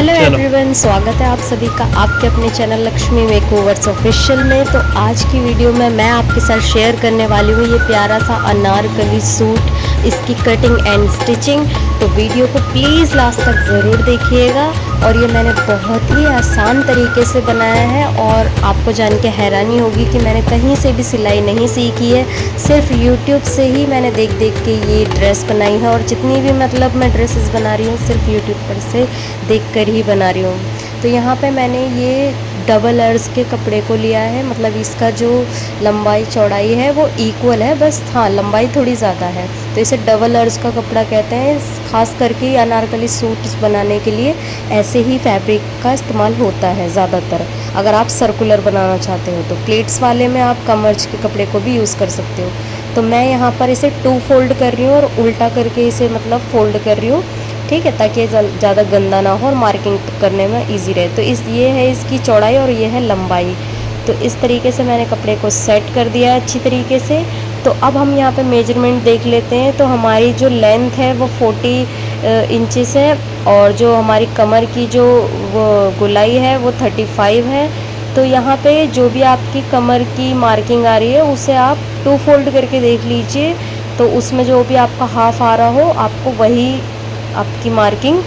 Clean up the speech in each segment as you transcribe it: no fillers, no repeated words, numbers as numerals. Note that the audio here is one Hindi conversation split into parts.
हेलो एवरीवन, स्वागत है आप सभी का आपके अपने चैनल लक्ष्मी मेकओवर्स ऑफिशियल में। तो आज की वीडियो में मैं आपके साथ शेयर करने वाली हूँ ये प्यारा सा अनारकली सूट, इसकी कटिंग एंड स्टिचिंग। तो वीडियो को प्लीज़ लास्ट तक ज़रूर देखिएगा। और ये मैंने बहुत ही आसान तरीके से बनाया है और आपको जान के हैरानी होगी कि मैंने कहीं से भी सिलाई नहीं सीखी है, सिर्फ यूट्यूब से ही मैंने देख देख के ये ड्रेस बनाई है। और जितनी भी मतलब मैं ड्रेसेस बना रही हूँ सिर्फ यूट्यूब पर से देख कर ही बना रही हूँ। तो यहाँ पे मैंने ये डबल अर्ज के कपड़े को लिया है, मतलब इसका जो लंबाई चौड़ाई है वो इक्वल है, बस हाँ लंबाई थोड़ी ज़्यादा है। तो इसे डबल अर्ज का कपड़ा कहते हैं। ख़ास करके अनारकली सूट्स बनाने के लिए ऐसे ही फैब्रिक का इस्तेमाल होता है ज़्यादातर। अगर आप सर्कुलर बनाना चाहते हो तो प्लेट्स वाले में आप कम अर्ज के कपड़े को भी यूज़ कर सकते हो। तो मैं यहाँ पर इसे 2 फोल्ड कर रही हूँ और उल्टा करके इसे मतलब फोल्ड कर रही हूँ, ठीक है, ताकि ज़्यादा गंदा ना हो और मार्किंग करने में इजी रहे। तो ये है इसकी चौड़ाई और ये है लंबाई। तो इस तरीके से मैंने कपड़े को सेट कर दिया है अच्छी तरीके से। तो अब हम यहाँ पे मेजरमेंट देख लेते हैं। तो हमारी जो लेंथ है वो 40 इंचेस है और जो हमारी कमर की जो वो गोलाई है वो 35 है। तो यहाँ पे जो भी आपकी कमर की मार्किंग आ रही है उसे आप 2 फोल्ड करके देख लीजिए। तो उसमें जो भी आपका हाफ आ रहा हो आपको वही आपकी मार्किंग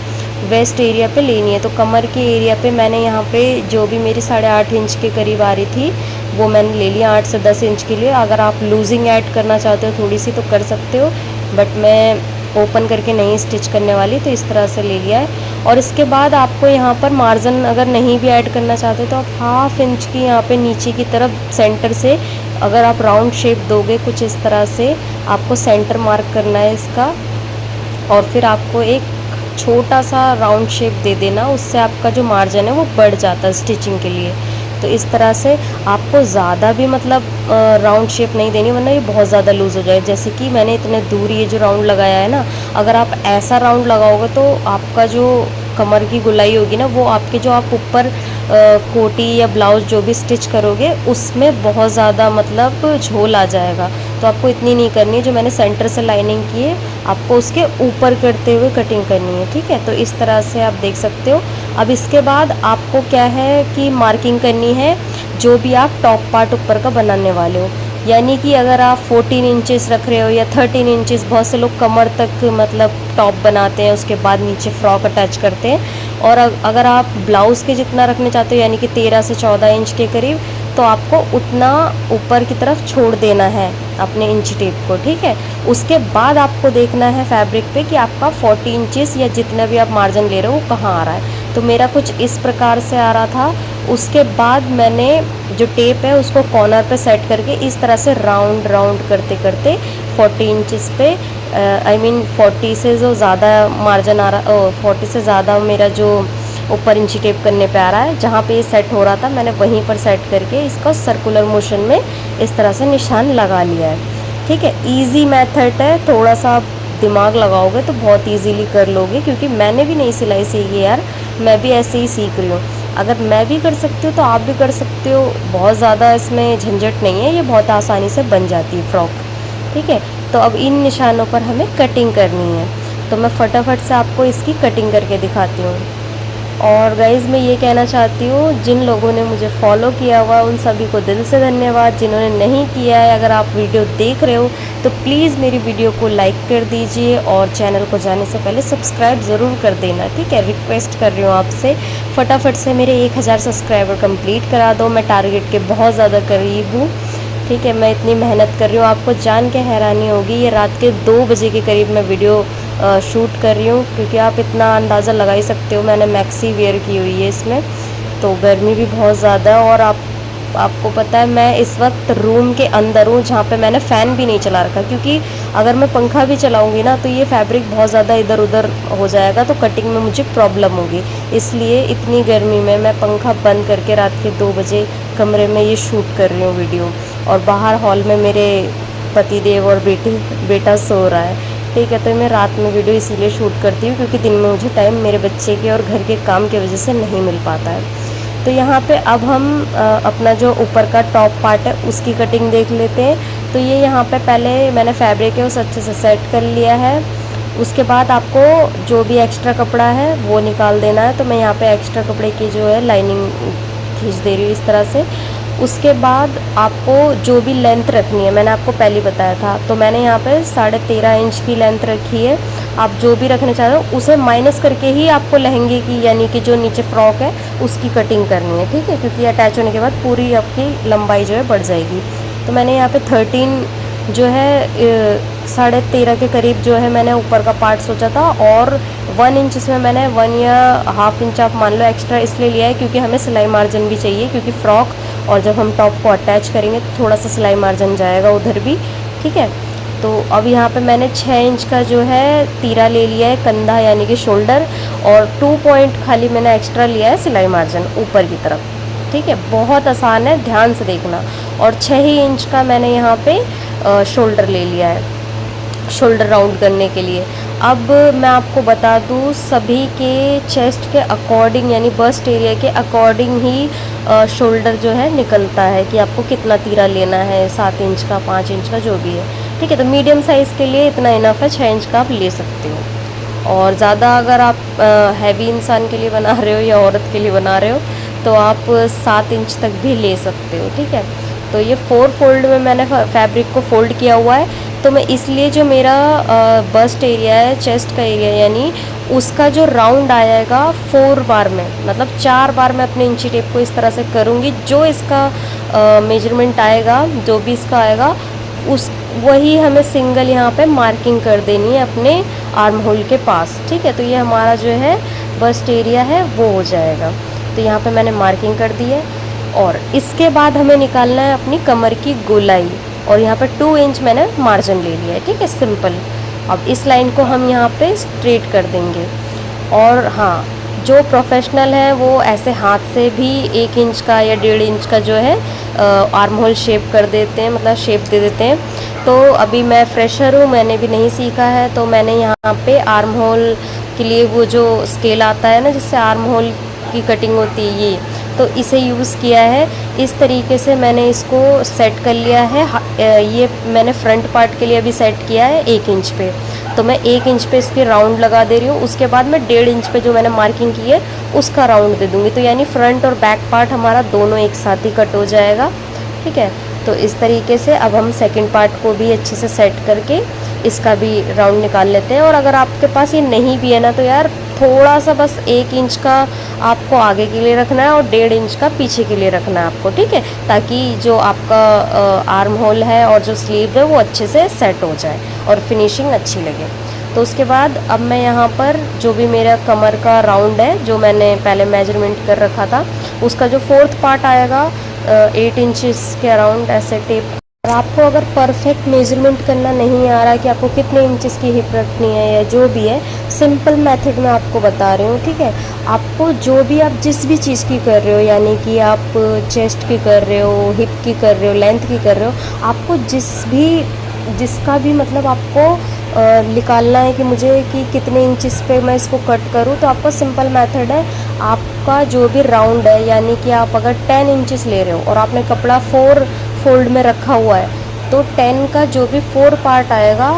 वेस्ट एरिया पे लेनी है। तो कमर के एरिया पे मैंने यहाँ पे जो भी मेरी 8.5 इंच के करीब आ रही थी वो मैंने ले लिया 8 से 10 इंच के लिए। अगर आप लूजिंग ऐड करना चाहते हो थोड़ी सी तो कर सकते हो, बट मैं ओपन करके नहीं स्टिच करने वाली, तो इस तरह से ले लिया है। और इसके बाद आपको यहाँ पर मार्जिन अगर नहीं भी ऐड करना चाहते तो आप 1/2 इंच की यहाँ पे नीचे की तरफ सेंटर से अगर आप राउंड शेप दोगे कुछ इस तरह से, आपको सेंटर मार्क करना है इसका और फिर आपको एक छोटा सा राउंड शेप दे देना, उससे आपका जो मार्जिन है वो बढ़ जाता है स्टिचिंग के लिए। तो इस तरह से आपको ज़्यादा भी मतलब राउंड शेप नहीं देनी, वरना ये बहुत ज़्यादा लूज़ हो जाए। जैसे कि मैंने इतने दूर ये जो राउंड लगाया है ना, अगर आप ऐसा राउंड लगाओगे तो आपका जो कमर की गोलाई होगी ना वो आपके जो आप ऊपर कोटी या ब्लाउज़ जो भी स्टिच करोगे उसमें बहुत ज़्यादा मतलब झोल आ जाएगा। तो आपको इतनी नहीं करनी है, जो मैंने सेंटर से लाइनिंग की है आपको उसके ऊपर करते हुए कटिंग करनी है, ठीक है। तो इस तरह से आप देख सकते हो। अब इसके बाद आपको क्या है कि मार्किंग करनी है जो भी आप टॉप पार्ट ऊपर का बनाने वाले हो। यानी कि अगर आप 14 इंचेस रख रहे हो या 13 इंचेस, बहुत से लोग कमर तक मतलब टॉप बनाते हैं उसके बाद नीचे फ्रॉक अटैच करते हैं। और अगर आप ब्लाउज़ के जितना रखना चाहते हो यानी कि 13 से 14 इंच के करीब, तो आपको उतना ऊपर की तरफ छोड़ देना है अपने इंच टेप को, ठीक है। उसके बाद आपको देखना है फैब्रिक पे कि आपका 40 इंचेस या जितना भी आप मार्जिन ले रहे हो वो कहाँ आ रहा है। तो मेरा कुछ इस प्रकार से आ रहा था। उसके बाद मैंने जो टेप है उसको कॉर्नर पे सेट करके इस तरह से राउंड राउंड करते करते 40 इंचेस पे आई मीन 40 से जो ज़्यादा मार्जिन आ रहा 40 से ज़्यादा मेरा जो ऊपर इंची टेप करने पे आ रहा है, जहाँ पे ये सेट हो रहा था मैंने वहीं पर सेट करके इसका सर्कुलर मोशन में इस तरह से निशान लगा लिया है, ठीक है। इजी मेथड है, थोड़ा सा आप दिमाग लगाओगे तो बहुत इजीली कर लोगे, क्योंकि मैंने भी नई सिलाई सीखी यार, मैं भी ऐसे ही सीख रही हूँ। अगर मैं भी कर सकती हूँ तो आप भी कर सकते हो, बहुत ज़्यादा इसमें झंझट नहीं है, ये बहुत आसानी से बन जाती है फ्रॉक, ठीक है। तो अब इन निशानों पर हमें कटिंग करनी है, तो मैं फटाफट से आपको इसकी कटिंग करके दिखाती हूँ। और गाइज़ मैं ये कहना चाहती हूँ, जिन लोगों ने मुझे फॉलो किया हुआ उन सभी को दिल से धन्यवाद। जिन्होंने नहीं किया है, अगर आप वीडियो देख रहे हो तो प्लीज़ मेरी वीडियो को लाइक कर दीजिए और चैनल को जाने से पहले सब्सक्राइब ज़रूर कर देना, ठीक है। रिक्वेस्ट कर रही हूँ आपसे, फटाफट से मेरे 1000 सब्सक्राइबर कंप्लीट करा दो। मैं टारगेट के बहुत ज़्यादा करीब हूँ, ठीक है। मैं इतनी मेहनत कर रही हूँ, आपको जान के हैरानी होगी। ये रात के 2 बजे के करीब मैं वीडियो शूट कर रही हूँ, क्योंकि आप इतना अंदाज़ा लगा ही सकते हो मैंने मैक्सी वेयर की हुई है इसमें, तो गर्मी भी बहुत ज़्यादा है। और आपको पता है मैं इस वक्त रूम के अंदर हूँ जहाँ पे मैंने फ़ैन भी नहीं चला रखा, क्योंकि अगर मैं पंखा भी चलाऊँगी ना तो ये फैब्रिक बहुत ज़्यादा इधर उधर हो जाएगा, तो कटिंग में मुझे प्रॉब्लम होगी। इसलिए इतनी गर्मी में मैं पंखा बंद करके रात के 2 बजे कमरे में ये शूट कर रही हूँ वीडियो। और बाहर हॉल में मेरे पतिदेव और बेटा सो रहा है, ठीक है। तो मैं रात में वीडियो इसीलिए शूट करती हूँ क्योंकि दिन में मुझे टाइम मेरे बच्चे के और घर के काम की वजह से नहीं मिल पाता है। तो यहाँ पे अब हम अपना जो ऊपर का टॉप पार्ट है उसकी कटिंग देख लेते हैं। तो ये यहाँ पे पहले मैंने फैब्रिक है उसे अच्छे से सेट कर लिया है उसके बाद आपको जो भी एक्स्ट्रा कपड़ा है वो निकाल देना है। तो मैं यहाँ पे एक्स्ट्रा कपड़े की जो है लाइनिंग खींच दे रही हूँ इस तरह से। उसके बाद आपको जो भी लेंथ रखनी है, मैंने आपको पहले बताया था, तो मैंने यहाँ पे 13.5 इंच की लेंथ रखी है। आप जो भी रखना चाह रहे हो उसे माइनस करके ही आपको लहंगे की, यानी कि जो नीचे फ्रॉक है उसकी कटिंग करनी है, ठीक है, क्योंकि अटैच होने के बाद पूरी आपकी लंबाई जो है बढ़ जाएगी। तो मैंने यहाँ पे 13 जो है 13.5 के करीब जो है मैंने ऊपर का पार्ट सोचा था, और 1 इंच इसमें मैंने 1 या हाफ इंच आप मान लो एक्स्ट्रा इसलिए लिया है क्योंकि हमें सिलाई मार्जिन भी चाहिए, क्योंकि फ्रॉक और जब हम टॉप को अटैच करेंगे तो थोड़ा सा सिलाई मार्जिन जाएगा उधर भी, ठीक है। तो अब यहाँ पे मैंने 6 इंच का जो है तीरा ले लिया है कंधा यानी कि शोल्डर, और 2 पॉइंट खाली मैंने एक्स्ट्रा लिया है सिलाई मार्जिन ऊपर की तरफ, ठीक है। बहुत आसान है, ध्यान से देखना। और 6 ही इंच का मैंने यहाँ पे शोल्डर ले लिया है, शोल्डर राउंड करने के लिए। अब मैं आपको बता दूँ, सभी के चेस्ट के अकॉर्डिंग यानी बस्ट एरिया के अकॉर्डिंग ही शोल्डर जो है निकलता है कि आपको कितना तीरा लेना है, 7 इंच का, 5 इंच का, जो भी है, ठीक है। तो मीडियम साइज़ के लिए इतना इनफ है, 6 इंच का आप ले सकते हो। और ज़्यादा अगर आप हैवी इंसान के लिए बना रहे हो या औरत के लिए बना रहे हो तो आप 7 इंच तक भी ले सकते हो, ठीक है। तो ये 4 फोल्ड में मैंने फैब्रिक को फोल्ड किया हुआ है। तो मैं इसलिए जो मेरा बस्ट एरिया है, चेस्ट का एरिया, यानी उसका जो राउंड आएगा 4 बार में, मतलब 4 बार मैं अपने इंची टेप को इस तरह से करूँगी। जो इसका मेजरमेंट आएगा, जो भी इसका आएगा, उस वही हमें सिंगल यहाँ पे मार्किंग कर देनी है अपने आर्म होल के पास, ठीक है। तो ये हमारा जो है बस्ट एरिया है वो हो जाएगा। तो यहाँ पे मैंने मार्किंग कर दी है, और इसके बाद हमें निकालना है अपनी कमर की गोलाई, और यहाँ पे 2 इंच मैंने मार्जिन ले लिया है, ठीक है, सिंपल। अब इस लाइन को हम यहाँ पे स्ट्रेट कर देंगे। और हाँ, जो प्रोफेशनल है वो ऐसे हाथ से भी 1 इंच का या 1.5 इंच का जो है आर्म होल शेप कर देते हैं, मतलब शेप दे देते हैं। तो अभी मैं फ्रेशर हूँ, मैंने भी नहीं सीखा है, तो मैंने यहाँ पे आर्म होल के लिए वो जो स्केल आता है ना जिससे आर्म होल की कटिंग होती है, ये तो इसे यूज़ किया है। इस तरीके से मैंने इसको सेट कर लिया है। ये मैंने फ्रंट पार्ट के लिए अभी सेट किया है 1 इंच पे, तो मैं 1 इंच पे इसकी राउंड लगा दे रही हूँ। उसके बाद मैं 1.5 इंच पे जो मैंने मार्किंग की है उसका राउंड दे दूँगी, तो यानी फ्रंट और बैक पार्ट हमारा दोनों एक साथ ही कट हो जाएगा, ठीक है। तो इस तरीके से अब हम सेकंड पार्ट को भी अच्छे से सेट करके इसका भी राउंड निकाल लेते हैं। और अगर आपके पास ये नहीं भी है ना, तो यार थोड़ा सा बस 1 इंच का आपको आगे के लिए रखना है और 1.5 इंच का पीछे के लिए रखना है आपको, ठीक है, ताकि जो आपका आर्म होल है और जो स्लीव है वो अच्छे से सेट हो जाए और फिनिशिंग अच्छी लगे। तो उसके बाद अब मैं यहाँ पर जो भी मेरा कमर का राउंड है, जो मैंने पहले मेजरमेंट कर रखा था, उसका जो 4th पार्ट आएगा 8 इंचेस के अराउंड ऐसे टेप। और आपको अगर परफेक्ट मेजरमेंट करना नहीं आ रहा कि आपको कितने इंचेस की हिप रखनी है या जो भी है, सिंपल मेथड में आपको बता रही हूँ, ठीक है। आपको जो भी, आप जिस भी चीज़ की कर रहे हो, यानी कि आप चेस्ट की कर रहे हो, हिप की कर रहे हो, लेंथ की कर रहे हो, आपको जिसका भी मतलब आपको निकालना है कि मुझे कि कितने इंचेस पे मैं इसको कट करूँ, तो आपका सिंपल मेथड है, आपका जो भी राउंड है, यानी कि आप अगर 10 इंचेस ले रहे हो और आपने कपड़ा 4 फोल्ड में रखा हुआ है, तो 10 का जो भी 4 पार्ट आएगा,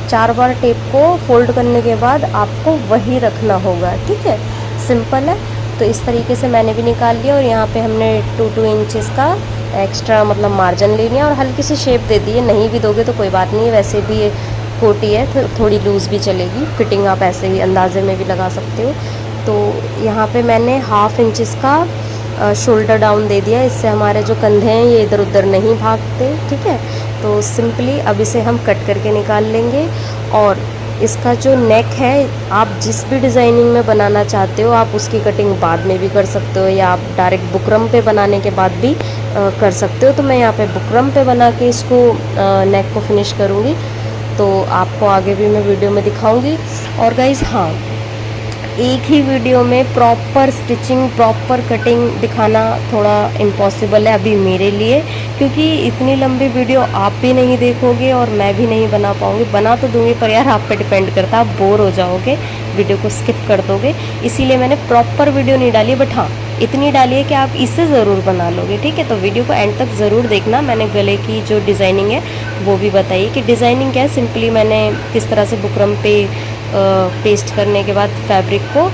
4 बार टेप को फोल्ड करने के बाद आपको वही रखना होगा, ठीक है, सिंपल है। तो इस तरीके से मैंने भी निकाल लिया, और यहाँ पे हमने 2 इंचेस का एक्स्ट्रा मतलब मार्जिन ले लिया और हल्की सी शेप दे दी है। नहीं भी दोगे तो कोई बात नहीं है, वैसे भी ये कोटी है तो थोड़ी लूज़ भी चलेगी, फिटिंग आप ऐसे ही अंदाजे में भी लगा सकते हो। तो यहाँ पे मैंने 1/2 इंचेस का शोल्डर डाउन दे दिया, इससे हमारे जो कंधे हैं ये इधर उधर नहीं भागते, ठीक है। तो सिंपली अब इसे हम कट करके निकाल लेंगे। और इसका जो नेक है, आप जिस भी डिज़ाइनिंग में बनाना चाहते हो आप उसकी कटिंग बाद में भी कर सकते हो, या आप डायरेक्ट बुकरम पे बनाने के बाद भी कर सकते हो। तो मैं यहाँ पे बुकरम पे बना के इसको नेक को फिनिश करूँगी, तो आपको आगे भी मैं वीडियो में दिखाऊंगी। और गाइज़ हाँ, एक ही वीडियो में प्रॉपर स्टिचिंग, प्रॉपर कटिंग दिखाना थोड़ा इम्पॉसिबल है अभी मेरे लिए, क्योंकि इतनी लंबी वीडियो आप भी नहीं देखोगे और मैं भी नहीं बना पाऊँगी। बना तो दूँगी पर यार आप पे डिपेंड करता है, आप बोर हो जाओगे, वीडियो को स्किप कर दोगे, इसीलिए मैंने प्रॉपर वीडियो नहीं डाली। बट हाँ, इतनी डाली है कि आप इसे ज़रूर बना लोगे, ठीक है। तो वीडियो को एंड तक ज़रूर देखना। मैंने गले की जो डिज़ाइनिंग है वो भी बताई कि डिज़ाइनिंग क्या है। सिंपली मैंने किस तरह से बुकरम पे पेस्ट करने के बाद फैब्रिक को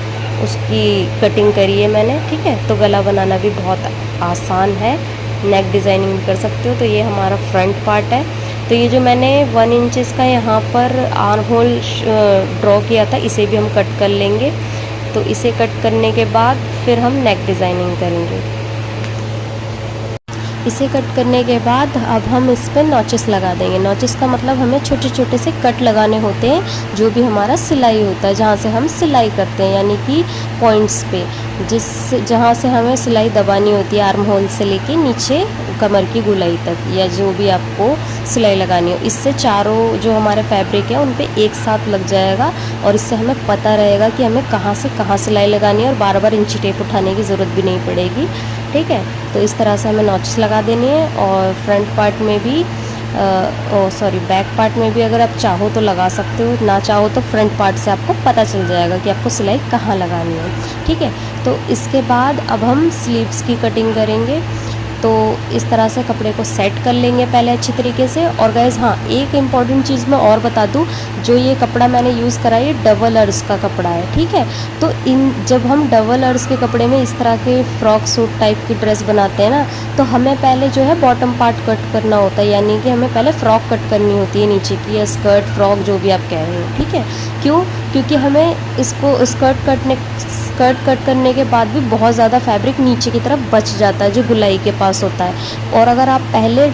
उसकी कटिंग करी है मैंने, ठीक है। तो गला बनाना भी बहुत आसान है, नेक डिज़ाइनिंग भी कर सकते हो। तो ये हमारा फ्रंट पार्ट है। तो ये जो मैंने 1 इंचेस का यहाँ पर आर्म होल ड्रॉ किया था, इसे भी हम कट कर लेंगे। तो इसे कट करने के बाद फिर हम नेक डिज़ाइनिंग करेंगे। इसे कट करने के बाद अब हम इस पर नॉचेस लगा देंगे। नॉचेस का मतलब हमें छोटे छोटे से कट लगाने होते हैं, जो भी हमारा सिलाई होता है, जहाँ से हम सिलाई करते हैं, यानी कि पॉइंट्स पे जहाँ से हमें सिलाई दबानी होती है, आर्म होल से लेके नीचे कमर की गुलाई तक, या जो भी आपको सिलाई लगानी हो। इससे चारों जो हमारे फैब्रिक है उन पे एक साथ लग जाएगा, और इससे हमें पता रहेगा कि हमें कहाँ से कहाँ सिलाई लगानी है, और बार बार इंची टेप उठाने की ज़रूरत भी नहीं पड़ेगी, ठीक है। तो इस तरह से हमें नॉचेस लगा देनी है। और फ्रंट पार्ट में भी बैक पार्ट में भी अगर आप चाहो तो लगा सकते हो, ना चाहो तो फ्रंट पार्ट से आपको पता चल जाएगा कि आपको सिलाई कहाँ लगानी है, ठीक है। तो इसके बाद अब हम स्लीव्स की कटिंग करेंगे। तो इस तरह से कपड़े को सेट कर लेंगे पहले अच्छी तरीके से। और गाइज़ हाँ, एक इम्पॉर्टेंट चीज़ मैं और बता दूँ, जो ये कपड़ा मैंने यूज़ करा है, ये डबल अर्स का कपड़ा है, ठीक है। तो जब हम डबल अर्स के कपड़े में इस तरह के फ्रॉक सूट टाइप की ड्रेस बनाते हैं ना, तो हमें पहले जो है बॉटम पार्ट कट करना होता है, यानी कि हमें पहले फ्रॉक कट करनी होती है नीचे की, या स्कर्ट फ्रॉक जो भी आप कह रहे हो, ठीक है। क्यों? क्योंकि हमें इसको स्कर्ट कट करने के बाद भी बहुत ज़्यादा फैब्रिक नीचे की तरफ बच जाता है, जो गुलाई के पास होता है। और अगर आप पहले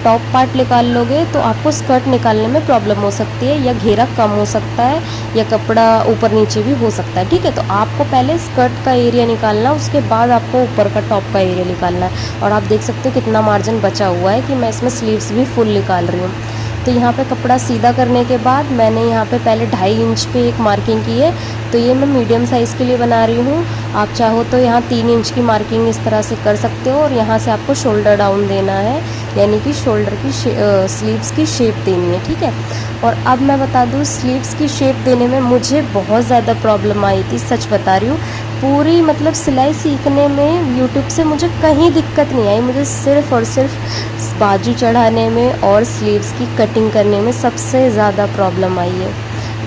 टॉप पार्ट निकाल लोगे तो आपको स्कर्ट निकालने में प्रॉब्लम हो सकती है, या घेरा कम हो सकता है, या कपड़ा ऊपर नीचे भी हो सकता है, ठीक है। तो आपको पहले स्कर्ट का एरिया निकालना, उसके बाद आपको ऊपर का टॉप का एरिया निकालना है। और आप देख सकते हो कितना मार्जिन बचा हुआ है कि मैं इसमें स्लीव्स भी फुल निकाल रही हूँ। तो यहाँ पे कपड़ा सीधा करने के बाद मैंने यहाँ पे पहले 2.5 इंच पे एक मार्किंग की है। तो ये मैं मीडियम साइज़ के लिए बना रही हूँ। आप चाहो तो यहाँ 3 इंच की मार्किंग इस तरह से कर सकते हो, और यहाँ से आपको शोल्डर डाउन देना है, यानी कि शोल्डर की स्लीव्स की शेप देनी है, ठीक है। और अब मैं बता दूँ, स्लीव्स की शेप देने में मुझे बहुत ज़्यादा प्रॉब्लम आई थी, सच बता रही हूँ। पूरी मतलब सिलाई सीखने में यूट्यूब से मुझे कहीं दिक्कत नहीं आई, मुझे सिर्फ़ और सिर्फ बाजू चढ़ाने में और स्लीव्स की कटिंग करने में सबसे ज़्यादा प्रॉब्लम आई है।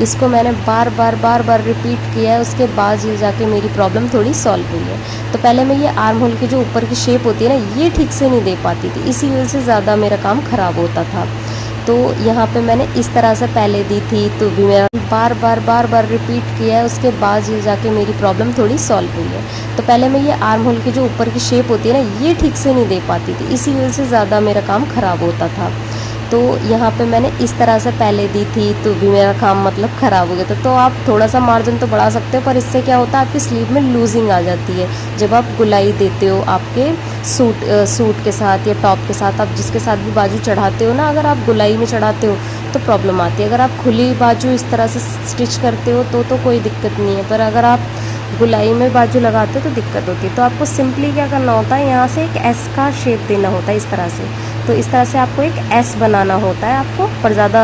इसको मैंने बार बार रिपीट किया है, उसके बाद ये जाके मेरी प्रॉब्लम थोड़ी सॉल्व हुई है। तो पहले मैं ये आर्म होल की जो ऊपर की शेप होती है ना, ये ठीक से नहीं दे पाती थी, इसी वजह से ज़्यादा मेरा काम ख़राब होता था। तो यहाँ पे मैंने इस तरह से पहले दी थी, तो भी मैं बार रिपीट किया है, उसके बाद ये जाके मेरी प्रॉब्लम थोड़ी सॉल्व हुई है। तो पहले मैं ये आर्म होल की जो ऊपर की शेप होती है ना, ये ठीक से नहीं दे पाती थी, इसी वजह से ज़्यादा मेरा काम ख़राब होता था। तो यहाँ पे मैंने इस तरह से पहले दी थी, तो भी मेरा काम मतलब ख़राब हो गया था। तो आप थोड़ा सा मार्जिन तो बढ़ा सकते हो, पर इससे क्या होता है, आपकी स्लीव में लूजिंग आ जाती है। जब आप गुलाई देते हो आपके सूट के साथ या टॉप के साथ, आप जिसके साथ भी बाजू चढ़ाते हो ना, अगर आप गुलाई में चढ़ाते हो तो प्रॉब्लम आती है। अगर आप खुली बाजू इस तरह से स्टिच करते हो तो कोई दिक्कत नहीं है, पर अगर आप गुलाई में बाजू लगाते हो तो दिक्कत होती है। तो आपको सिंपली क्या करना होता है, यहाँ से एक एस का शेप देना होता है इस तरह से। तो इस तरह से आपको एक एस बनाना होता है आपको, पर ज़्यादा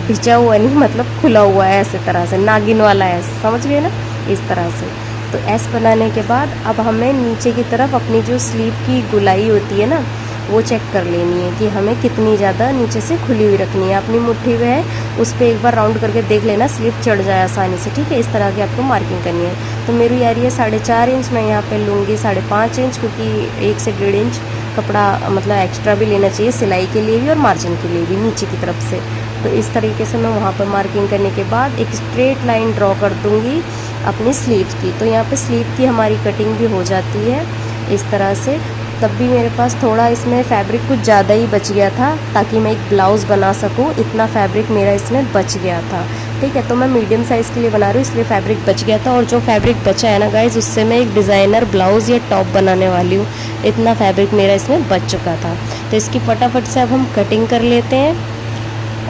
भिजा हुआ नहीं, मतलब खुला हुआ है, ऐसे तरह से नागिन वाला एस, समझ गए ना, इस तरह से। तो एस बनाने के बाद अब हमें नीचे की तरफ अपनी जो स्लीव की गुलाई होती है ना, वो चेक कर लेनी है कि हमें कितनी ज़्यादा नीचे से खुली हुई रखनी है। अपनी मुट्ठी में है, उस पर एक बार राउंड करके देख लेना, स्लीव चढ़ जाए आसानी से, ठीक है। इस तरह की आपको मार्किंग करनी है। तो मेरी आ रही है 4.5 इंच, मैं यहाँ पे लूँगी 5.5 इंच, क्योंकि 1 से 1.5 इंच कपड़ा मतलब एक्स्ट्रा भी लेना चाहिए, सिलाई के लिए भी और मार्जिन के लिए भी, नीचे की तरफ से। तो इस तरीके से मैं वहाँ पर मार्किंग करने के बाद एक स्ट्रेट लाइन ड्रॉ कर दूँगी अपनी स्लीव की। तो यहाँ पे स्लीव की हमारी कटिंग भी हो जाती है इस तरह से। तब भी मेरे पास थोड़ा इसमें फैब्रिक कुछ ज़्यादा ही बच गया था, ताकि मैं एक ब्लाउज़ बना सकूं, इतना फैब्रिक मेरा इसमें बच गया था, ठीक है। तो मैं मीडियम साइज़ के लिए बना रही हूँ, इसलिए फैब्रिक बच गया था। और जो फैब्रिक बचा है ना गाइज़, उससे मैं एक डिज़ाइनर ब्लाउज़ या टॉप बनाने वाली हूँ, इतना फैब्रिक मेरा इसमें बच चुका था। तो इसकी फटाफट से अब हम कटिंग कर लेते हैं।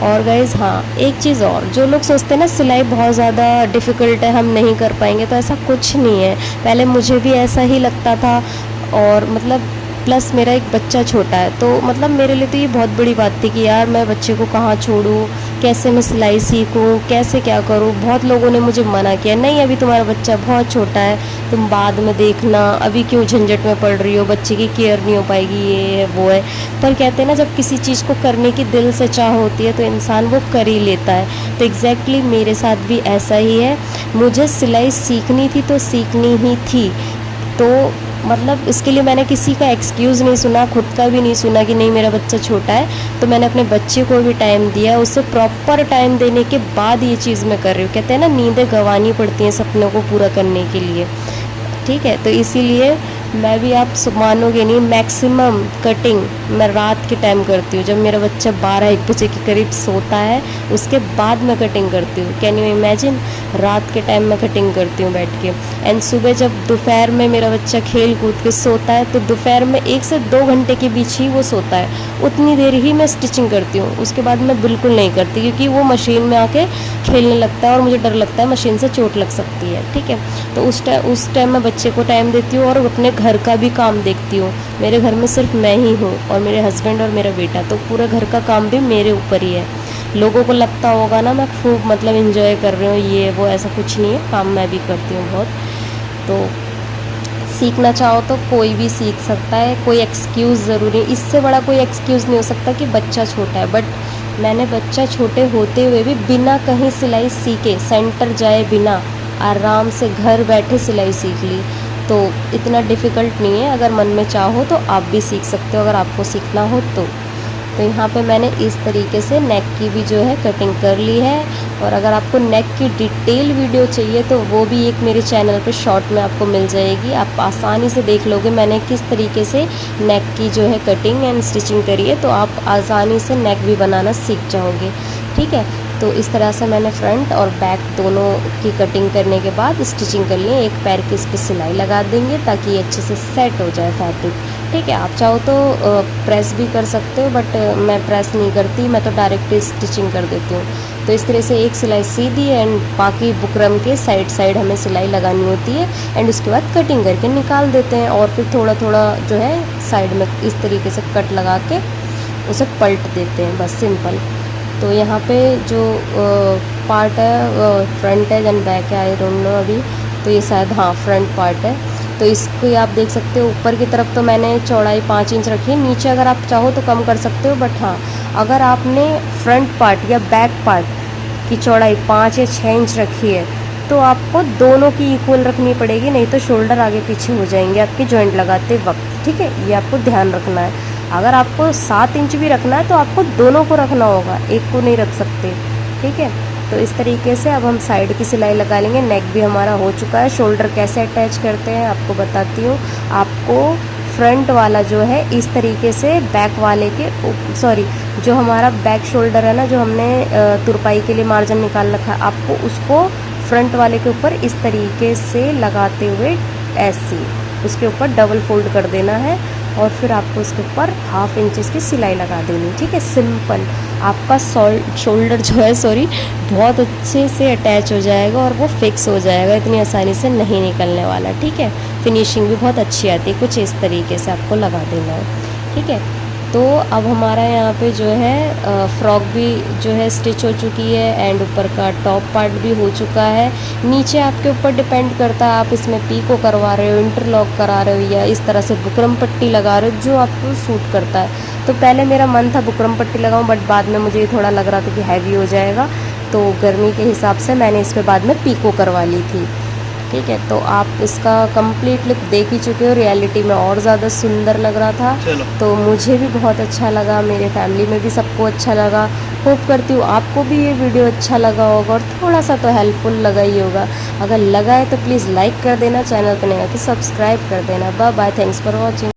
और गाइज़ हाँ, एक चीज़ और, जो लोग सोचते हैं ना सिलाई बहुत ज़्यादा डिफ़िकल्ट है, हम नहीं कर पाएंगे, तो ऐसा कुछ नहीं है। पहले मुझे भी ऐसा ही लगता था, और मतलब प्लस मेरा एक बच्चा छोटा है, तो मतलब मेरे लिए तो ये बहुत बड़ी बात थी कि यार मैं बच्चे को कहाँ छोड़ूँ, कैसे मैं सिलाई सीखूँ, कैसे क्या करूँ। बहुत लोगों ने मुझे मना किया, नहीं अभी तुम्हारा बच्चा बहुत छोटा है, तुम बाद में देखना, अभी क्यों झंझट में पड़ रही हो, बच्चे की केयर नहीं हो पाएगी, ये है वो है। पर कहते हैं ना, जब किसी चीज़ को करने की दिल से चाह होती है तो इंसान वो कर ही लेता है। तो एग्जैक्टली मेरे साथ भी ऐसा ही है। मुझे सिलाई सीखनी थी तो सीखनी ही थी। तो मतलब इसके लिए मैंने किसी का एक्सक्यूज़ नहीं सुना, खुद का भी नहीं सुना कि नहीं मेरा बच्चा छोटा है। तो मैंने अपने बच्चे को भी टाइम दिया, उसे प्रॉपर टाइम देने के बाद ये चीज़ मैं कर रही हूँ। कहते हैं ना, नींदें गंवानी पड़ती हैं सपनों को पूरा करने के लिए, ठीक है। तो इसीलिए मैं भी, आप मानोगे नहीं, मैक्सिमम कटिंग मैं रात के टाइम करती हूँ, जब मेरा बच्चा 12-1 बजे के करीब सोता है, उसके बाद मैं कटिंग करती हूँ। कैन यू इमेजिन, रात के टाइम मैं कटिंग करती हूँ बैठ के। एंड सुबह जब दोपहर में मेरा बच्चा खेल कूद के सोता है, तो दोपहर में 1 से 2 घंटे के बीच ही वो सोता है, उतनी देर ही मैं स्टिचिंग करती हूँ। उसके बाद मैं बिल्कुल नहीं करती, क्योंकि वो मशीन में आके खेलने लगता है और मुझे डर लगता है मशीन से चोट लग सकती है, ठीक है। तो उस टाइम मैं बच्चे को टाइम देती हूँ और अपने घर का भी काम देखती हूँ। मेरे घर में सिर्फ मैं ही हूँ और मेरे हस्बैंड और मेरा बेटा, तो पूरा घर का काम भी मेरे ऊपर ही है। लोगों को लगता होगा ना मैं खूब मतलब एंजॉय कर रही हूँ, ये वो, ऐसा कुछ नहीं है, काम मैं भी करती हूँ बहुत। तो सीखना चाहो तो कोई भी सीख सकता है, कोई एक्सक्यूज़ ज़रूरी, इससे बड़ा कोई एक्सक्यूज़ नहीं हो सकता कि बच्चा छोटा है। बट मैंने बच्चा छोटे होते हुए भी बिना कहीं सिलाई सीखे, सेंटर जाए बिना, आराम से घर बैठे सिलाई सीख ली। तो इतना डिफ़िकल्ट नहीं है, अगर मन में चाहो तो आप भी सीख सकते हो, अगर आपको सीखना हो तो। तो यहाँ पे मैंने इस तरीके से नेक की भी जो है कटिंग कर ली है। और अगर आपको नेक की डिटेल वीडियो चाहिए तो वो भी एक मेरे चैनल पे शॉर्ट में आपको मिल जाएगी, आप आसानी से देख लोगे मैंने किस तरीके से नेक की जो है कटिंग एंड स्टिचिंग करी है, तो आप आसानी से नेक भी बनाना सीख जाओगे, ठीक है। तो इस तरह से मैंने फ्रंट और बैक दोनों की कटिंग करने के बाद स्टिचिंग कर ली। एक पैर की इस पर सिलाई लगा देंगे ताकि ये अच्छे से सेट हो जाए फैब्रिक, ठीक है। आप चाहो तो प्रेस भी कर सकते हो, बट मैं प्रेस नहीं करती, मैं तो डायरेक्ट स्टिचिंग कर देती हूँ। तो इस तरह से एक सिलाई सीधी एंड बाकी बुकरम के साइड साइड हमें सिलाई लगानी होती है, एंड उसके बाद कटिंग करके निकाल देते हैं। और फिर थोड़ा थोड़ा जो है साइड में इस तरीके से कट लगा के उसे पलट देते हैं, बस सिंपल। तो यहाँ पे जो पार्ट है फ्रंट है एंड बैक है, आई डोंट नो अभी, तो ये शायद हाँ फ्रंट पार्ट है। तो इसको आप देख सकते हो, ऊपर की तरफ तो मैंने चौड़ाई 5 इंच रखी है, नीचे अगर आप चाहो तो कम कर सकते हो। बट हाँ, अगर आपने फ्रंट पार्ट या बैक पार्ट की चौड़ाई 5 या 6 इंच रखी है तो आपको दोनों की इक्वल रखनी पड़ेगी, नहीं तो शोल्डर आगे पीछे हो जाएंगे आपके जॉइंट लगाते वक्त, ठीक है। ये आपको ध्यान रखना है। अगर आपको 7 इंच भी रखना है तो आपको दोनों को रखना होगा, एक को नहीं रख सकते, ठीक है। तो इस तरीके से अब हम साइड की सिलाई लगा लेंगे। नेक भी हमारा हो चुका है। शोल्डर कैसे अटैच करते हैं आपको बताती हूँ। आपको फ्रंट वाला जो है इस तरीके से बैक वाले के सॉरी, जो हमारा बैक शोल्डर है ना, जो हमने तुरपाई के लिए मार्जिन निकाल रखा है, आपको उसको फ्रंट वाले के ऊपर इस तरीके से लगाते हुए ऐसे उसके ऊपर डबल फोल्ड कर देना है और फिर आपको उसके ऊपर 1/2 इंच की सिलाई लगा देनी, ठीक है। सिंपल आपका शोल्डर जो है बहुत अच्छे से अटैच हो जाएगा और वो फिक्स हो जाएगा, इतनी आसानी से नहीं निकलने वाला, ठीक है। फिनिशिंग भी बहुत अच्छी आती है, कुछ इस तरीके से आपको लगा देना है, ठीक है। तो अब हमारा यहाँ पे जो है फ्रॉक भी जो है स्टिच हो चुकी है एंड ऊपर का टॉप पार्ट भी हो चुका है। नीचे आपके ऊपर डिपेंड करता है, आप इसमें पीको करवा रहे हो, इंटरलॉक करा रहे हो या इस तरह से बुकरम पट्टी लगा रहे हो, जो आपको सूट करता है। तो पहले मेरा मन था बुकरम पट्टी लगाऊं, बट बाद में मुझे थोड़ा लग रहा था कि हैवी हो जाएगा, तो गर्मी के हिसाब से मैंने इस पर बाद में पीको करवा ली थी, ठीक है। तो आप इसका कंप्लीट लुक देख ही चुके हो, रियलिटी में और ज़्यादा सुंदर लग रहा था। तो मुझे भी बहुत अच्छा लगा, मेरे फैमिली में भी सबको अच्छा लगा। होप करती हूँ आपको भी ये वीडियो अच्छा लगा होगा और थोड़ा सा तो हेल्पफुल लगा ही होगा। अगर लगा है तो प्लीज़ लाइक कर देना, चैनल पर नहीं है तो सब्सक्राइब कर देना। Bye bye, thanks for watching.